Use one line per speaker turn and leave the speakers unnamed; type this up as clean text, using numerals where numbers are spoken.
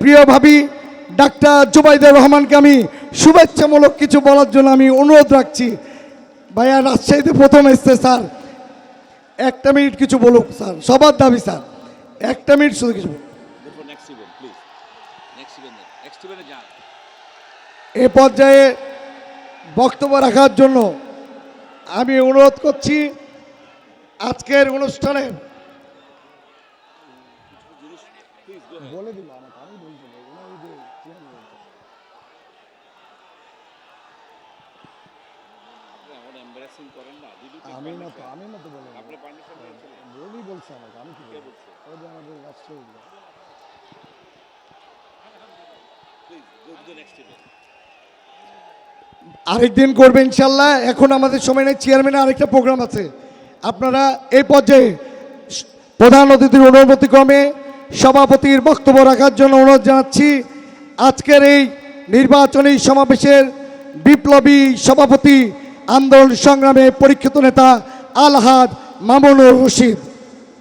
প্রিয় ভাবি ডাক্তার জুবাইদুর রহমানকে আমি শুভেচ্ছামূলক কিছু বলার জন্য আমি অনুরোধ রাখছি। ভাইয়া রাজশাহীতে প্রথম এসছে স্যার, 1 মিনিট কিছু বলুক স্যার, সবার দাবি স্যার, 1 মিনিট শুধু কিছু বলুক। এ পর্যায়ে বক্তব্য রাখার জন্য আমি অনুরোধ করছি আজকের অনুষ্ঠানে বলে দিল আমাকে, আমি বলছি আমি না তো বলে বলি বলছি আমাকে, আমি কি বলছি আমাদের রাষ্ট্রীয় আরেকদিন করবে ইনশাল্লাহ। এখন আমাদের সময় নেই, চেয়ারম্যানের আরেকটা প্রোগ্রাম আছে। আপনারা এই পর্যায়ে প্রধান অতিথির অনুমতিক্রমে সভাপতির বক্তব্য রাখার জন্য অনুরোধ জানাচ্ছি। আজকের এই নির্বাচনী সমাবেশের বিপ্লবী সভাপতি, আন্দোলন সংগ্রামে পরীক্ষিত নেতা আলহাজ মামুনুর রশিদ।